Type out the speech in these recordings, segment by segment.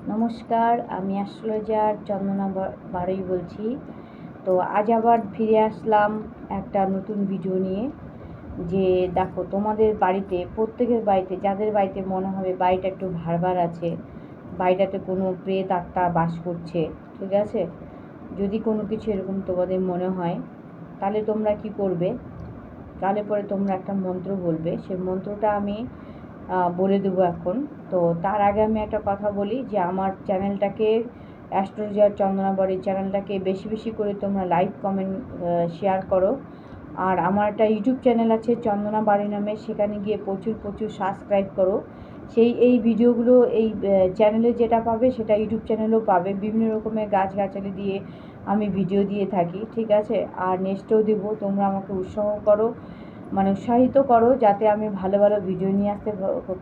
নমস্কার, আমি অ্যাস্ট্রোলজার চন্দনা বাড়ুই বলছি। তো আজ আবার ফিরে আসলাম একটা নতুন ভিডিও নিয়ে। যে দেখো, তোমাদের বাড়িতে, প্রত্যেকের বাড়িতে, যাদের বাড়িতে মনে হবে বাড়িটা একটু ভার আছে, বাড়িটাতে কোনো প্রেত আত্মা বাস করছে, ঠিক আছে, যদি কোনো কিছু এরকম তোমাদের মনে হয়, তাহলে তোমরা কি করবে, তাহলে পরে তোমরা একটা মন্ত্র বলবে। সেই মন্ত্রটা আমি বলে দেবো এখন। তো তার আগে আমি একটা কথা বলি যে আমার চ্যানেলটাকে, অ্যাস্ট্রোলজার চন্দনা বাড়ির চ্যানেলটাকে বেশি বেশি করে তোমরা লাইক, কমেন্ট, শেয়ার করো। আর আমার একটা ইউটিউব চ্যানেল আছে চন্দনা বাড়ি নামে, সেখানে গিয়ে প্রচুর প্রচুর সাবস্ক্রাইব করো। এই ভিডিওগুলো এই চ্যানেলে যেটা পাবে সেটা ইউটিউব চ্যানেলেও পাবে। বিভিন্ন রকমের গাছগাছালি দিয়ে আমি ভিডিও দিয়ে থাকি, ঠিক আছে। আর নেক্সটেও দেবো। তোমরা আমাকে উৎসাহ করো, মানে উৎসাহিত করো, যাতে আমি ভালো ভালো ভিডিও নিয়ে আসতে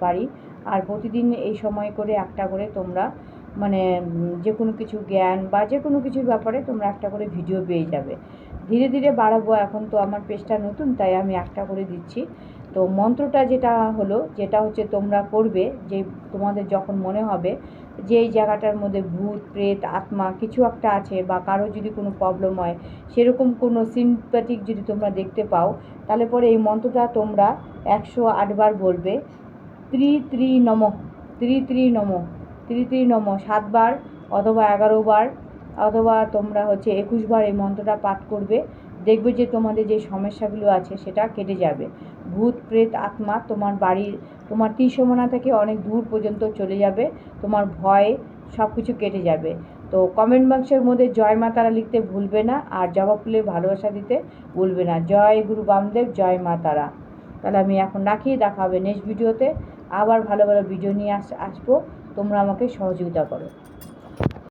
পারি। আর প্রতিদিন এই সময় করে একটা করে তোমরা মানে যে কোনো কিছু জ্ঞান বা যে কোনো কিছুর ব্যাপারে তোমরা একটা করে ভিডিও পেয়ে যাবে। ধীরে ধীরে বাড়াবো, এখন তো আমার পেজটা নতুন, তাই আমি একটা করে দিচ্ছি। তো মন্ত্রটা যেটা হচ্ছে তোমরা করবে, যে তোমাদের যখন মনে হবে যে এই জায়গাটার মধ্যে ভূত প্রেত আত্মা কিছু একটা আছে, বা কারো যদি কোনো প্রবলেম হয়, সেরকম কোনো সিম্প্যাথিক যদি তোমরা দেখতে পাও, তাহলে পরে এই মন্ত্রটা তোমরা 108 বার বলবে। ত্রি নমঃ, ত্রি নমঃ, ত্রি নমঃ 7 বার, অথবা 11 বার, অথবা তোমরা 21 বার এই মন্ত্রটা পাঠ করবে। দেখবে যে তোমাদের যে সমস্যাগুলো আছে সেটা কেটে যাবে। ভূত প্রেত আত্মা তোমার বাড়ির, তোমার তীরসীমানা থেকে অনেক দূর পর্যন্ত চলে যাবে। তোমার ভয় সব কিছু কেটে যাবে। তো কমেন্ট বক্সের মধ্যে জয় মা তারা লিখতে ভুলবে না, আর জবা ফুলের ভালোবাসা দিতে ভুলবে না। জয় গুরু বামদেব, জয় মা তারা। তাহলে আমি এখন রাখি, দেখা হবে নেক্সট ভিডিওতে। আবার ভালো ভালো ভিডিও নিয়ে আসবো, তোমরা আমাকে সহযোগিতা করো।